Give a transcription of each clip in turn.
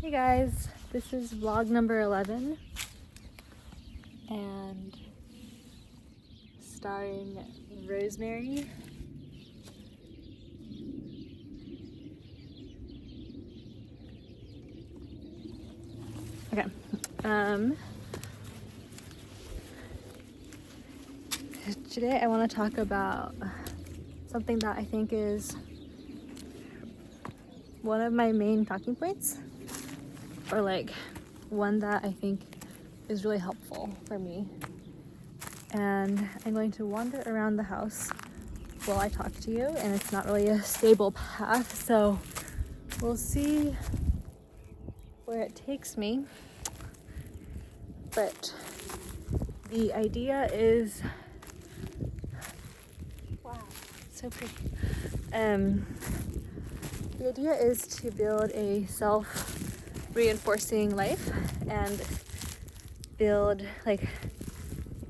Hey guys, this is vlog number 11 and starring Rosemary. Okay, today I want to talk about something that I think is one of my main talking points, or like one that I think is really helpful for me. And I'm going to wander around the house while I talk to you, and it's not really a stable path, so we'll see where it takes me. But the idea is, wow, so pretty. The idea is to build a self-reinforcing life and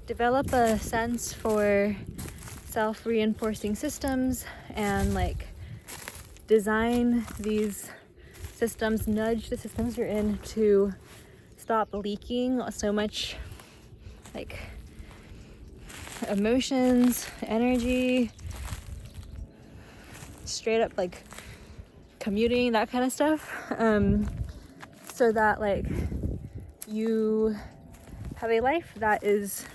develop a sense for self-reinforcing systems and design these systems, nudge the systems you're in to stop leaking so much emotions, energy, straight up commuting, that kind of stuff, so that you have a life that is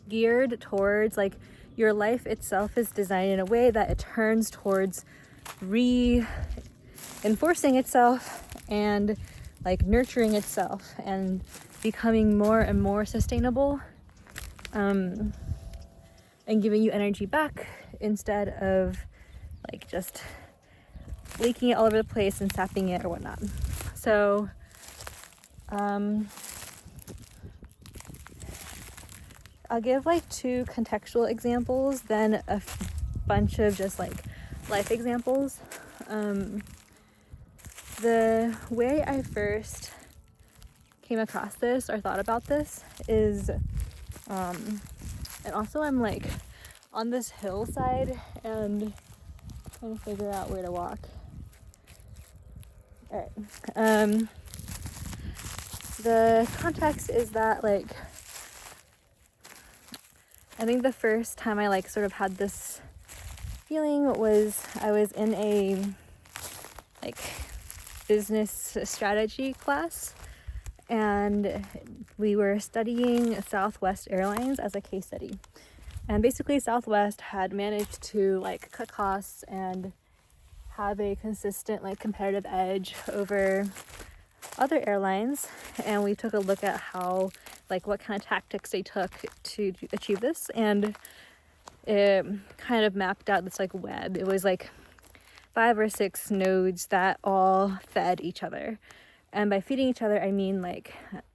geared towards, your life itself is designed in a way that it turns towards reinforcing itself and nurturing itself and becoming more and more sustainable, and giving you energy back instead of just leaking it all over the place and sapping it or whatnot. So I'll give two contextual examples, then a bunch of just life examples. The way I first came across this or thought about this is, and also I'm on this hillside and trying to figure out where to walk. All right. The context is that I think the first time I sort of had this feeling was I was in a business strategy class, and we were studying Southwest Airlines as a case study. And basically Southwest had managed to cut costs and have a consistent competitive edge over other airlines, and we took a look at how what kind of tactics they took to achieve this, and it kind of mapped out this web. It was 5 or 6 nodes that all fed each other, and by feeding each other I mean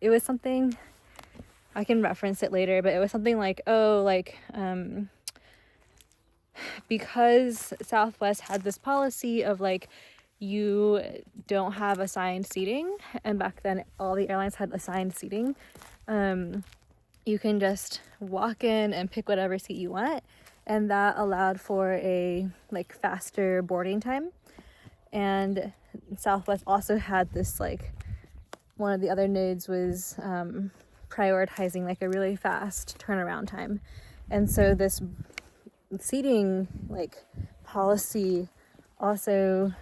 it was something, I can reference it later, but it was something because Southwest had this policy of you don't have assigned seating, and back then all the airlines had assigned seating. You can just walk in and pick whatever seat you want, and that allowed for a faster boarding time. And Southwest also had this one of the other nodes was prioritizing a really fast turnaround time, and so this seating policy also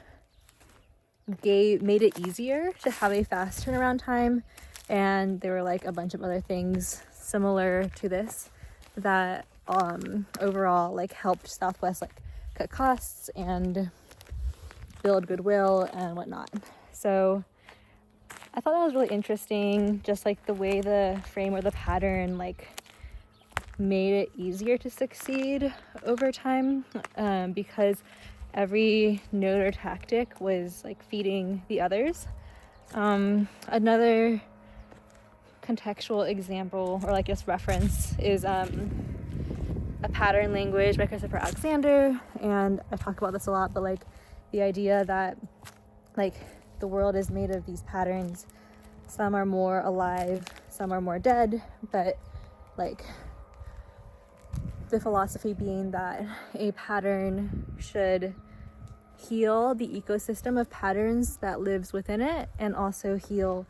made it easier to have a fast turnaround time. And there were a bunch of other things similar to this that overall helped Southwest cut costs and build goodwill and whatnot. So I thought that was really interesting, just the way the frame or the pattern made it easier to succeed over time, because every node or tactic was feeding the others. Another contextual example or just reference is a pattern language by Christopher Alexander, and I talk about this a lot, but the idea that the world is made of these patterns. Some are more alive, some are more dead, but the philosophy being that a pattern should heal the ecosystem of patterns that lives within it, and also heal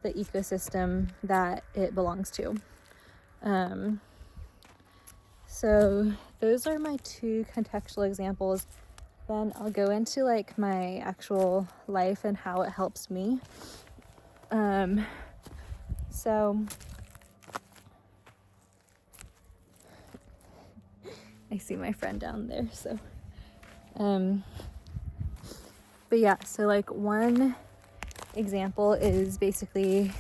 the ecosystem that it belongs to. So those are my two contextual examples. Then I'll go into like my actual life and how it helps me. So I see my friend down there, so but yeah, so like one example is basically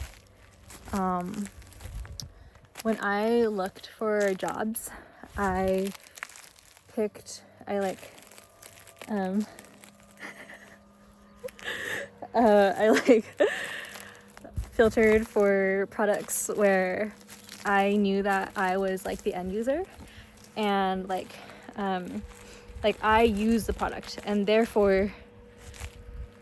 when I looked for jobs, I filtered for products where I knew that I was like the end user, and I use the product, and therefore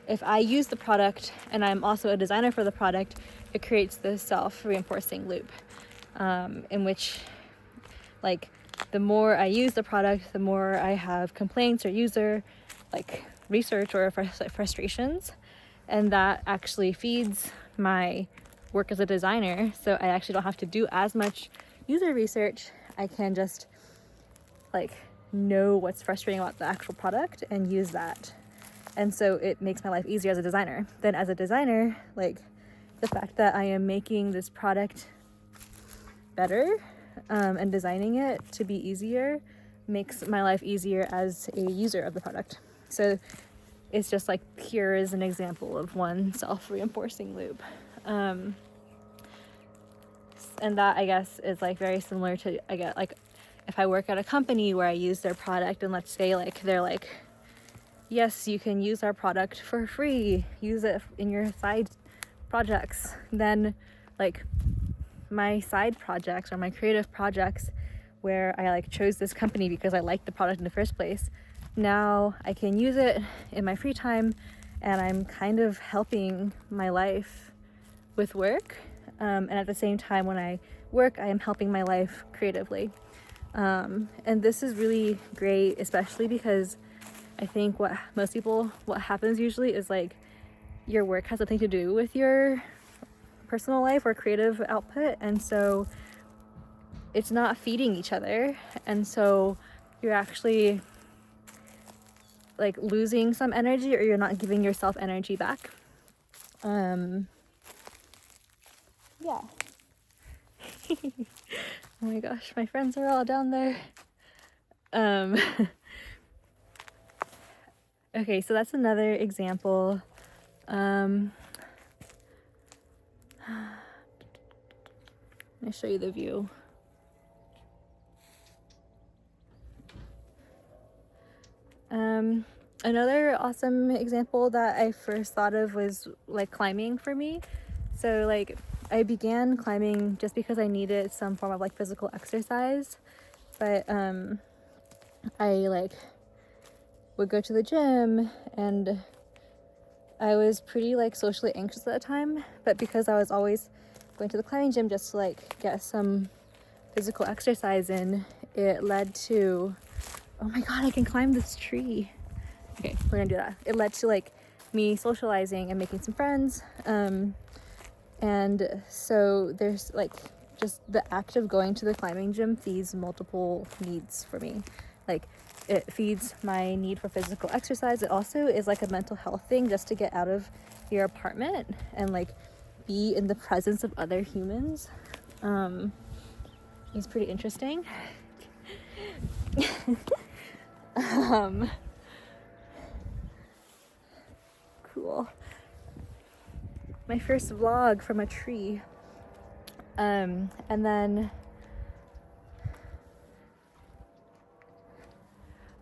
if I use the product and I'm also a designer for the product, it creates this self-reinforcing loop, in which like the more I use the product, the more I have complaints or user like research or frustrations, and that actually feeds my work as a designer. So I actually don't have to do as much user research. I can just like know what's frustrating about the actual product and use that. And so it makes my life easier as a designer. Then as a designer, like the fact that I am making this product better and designing it to be easier makes my life easier as a user of the product. So it's just like here is an example of one self-reinforcing loop. And that, I guess, is like very similar to, I get like if I work at a company where I use their product, and let's say like they're like, yes, you can use our product for free, use it in your side projects, then like my side projects or my creative projects where I like chose this company because I liked the product in the first place, now I can use it in my free time, and I'm kind of helping my life with work, and at the same time when I work I am helping my life creatively, and this is really great, especially because I think what happens usually is like your work has nothing to do with your personal life or creative output, and so it's not feeding each other, and so you're actually like losing some energy, or you're not giving yourself energy back. Yeah. Oh my gosh, my friends are all down there. Okay, so that's another example. Let me show you the view. Another awesome example that I first thought of was like climbing for me. So like I began climbing just because I needed some form of like physical exercise, but I like would go to the gym, and I was pretty like socially anxious at the time, but because I was always going to the climbing gym just to like get some physical exercise in, it led to, oh my god, I can climb this tree. Okay, we're gonna do that. It led to like me socializing and making some friends, and so there's like just the act of going to the climbing gym feeds multiple needs for me. Like it feeds my need for physical exercise. It also is like a mental health thing, just to get out of your apartment and like be in the presence of other humans. It's pretty interesting. Cool. My first vlog from a tree. And then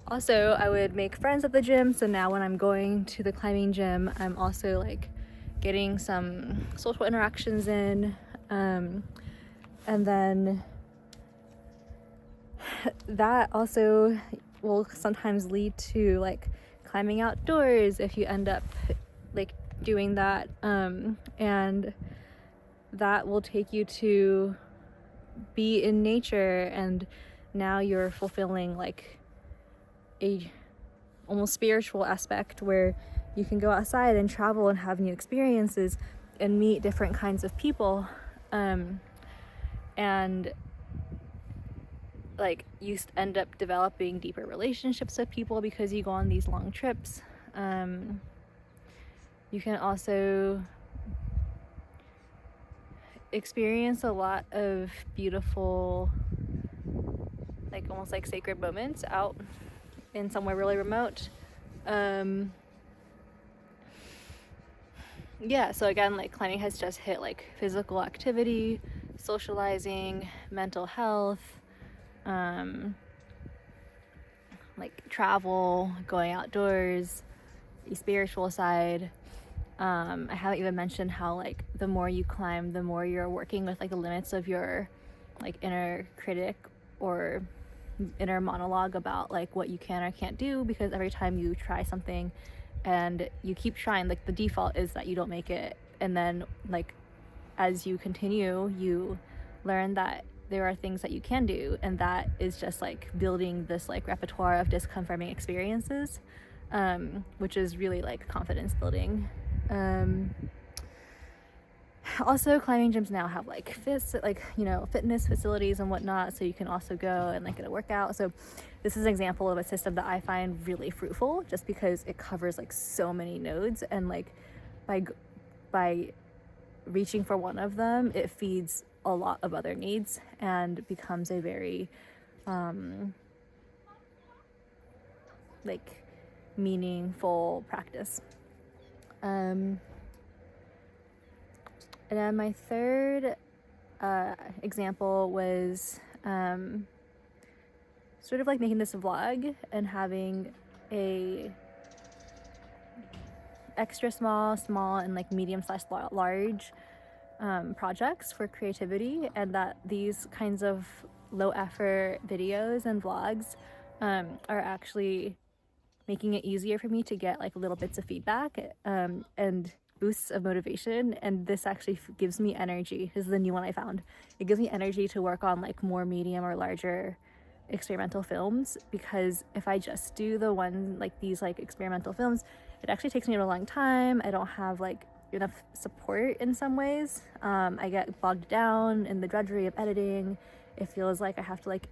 also I would make friends at the gym, so now when I'm going to the climbing gym, I'm also like getting some social interactions in, and then that also will sometimes lead to like climbing outdoors if you end up like doing that, and that will take you to be in nature, and now you're fulfilling like a almost spiritual aspect where you can go outside and travel and have new experiences and meet different kinds of people, and like you end up developing deeper relationships with people because you go on these long trips. You can also experience a lot of beautiful, like almost like sacred moments out in somewhere really remote. Yeah, so again, like climbing has just hit like physical activity, socializing, mental health, like travel, going outdoors, the spiritual side. I haven't even mentioned how like the more you climb, the more you're working with like the limits of your like inner critic or inner monologue about like what you can or can't do, because every time you try something and you keep trying, like the default is that you don't make it, and then like as you continue you learn that there are things that you can do, and that is just like building this like repertoire of disconfirming experiences, which is really like confidence building. Also, climbing gyms now have like fitness facilities and whatnot, so you can also go and like get a workout. So this is an example of a system that I find really fruitful, just because it covers like so many nodes, and like by reaching for one of them, it feeds a lot of other needs and becomes a very like meaningful practice. And then my third example was sort of like making this vlog and having a extra small, and like medium/large projects for creativity, and that these kinds of low effort videos and vlogs are actually making it easier for me to get like little bits of feedback and boosts of motivation. And this actually gives me energy. This is the new one I found. It gives me energy to work on like more medium or larger experimental films, because if I just do the one like these like experimental films, it actually takes me a long time. I don't have like enough support in some ways. I get bogged down in the drudgery of editing. It feels like I have to like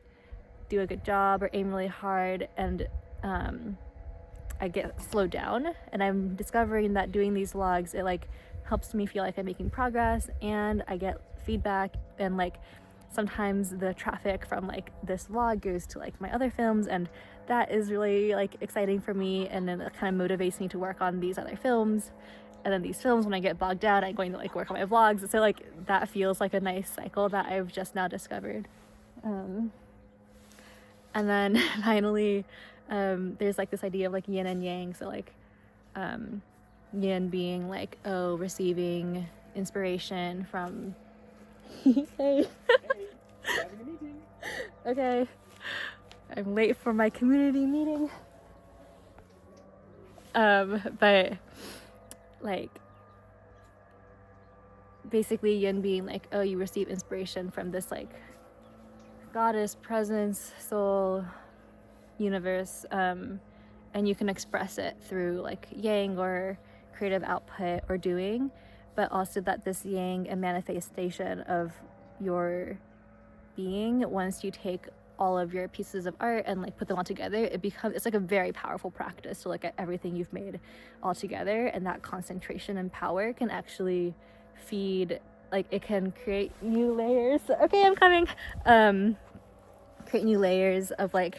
do a good job or aim really hard, and I get slowed down. And I'm discovering that doing these vlogs, it like helps me feel like I'm making progress, and I get feedback, and like sometimes the traffic from like this vlog goes to like my other films, and that is really like exciting for me, and then it kind of motivates me to work on these other films. And then these films, when I get bogged down, I'm going to like work on my vlogs. So like that feels like a nice cycle that I've just now discovered. And then finally, there's like this idea of like yin and yang. So like yin being like, oh, receiving inspiration from hey. Hey, having a meeting. Okay, I'm late for my community meeting. But like basically yin being like, oh, you receive inspiration from this like goddess, presence, soul, universe, and you can express it through like yang or creative output or doing, but also that this yang and manifestation of your being, once you take all of your pieces of art and like put them all together, it's like a very powerful practice to look at everything you've made all together, and that concentration and power can actually feed, like it can create new layers. Okay, I'm coming. Create new layers of like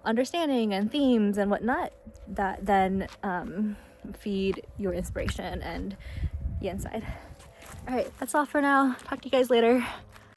understanding and themes and whatnot that then feed your inspiration and the inside. All right, that's all for now. Talk to you guys later.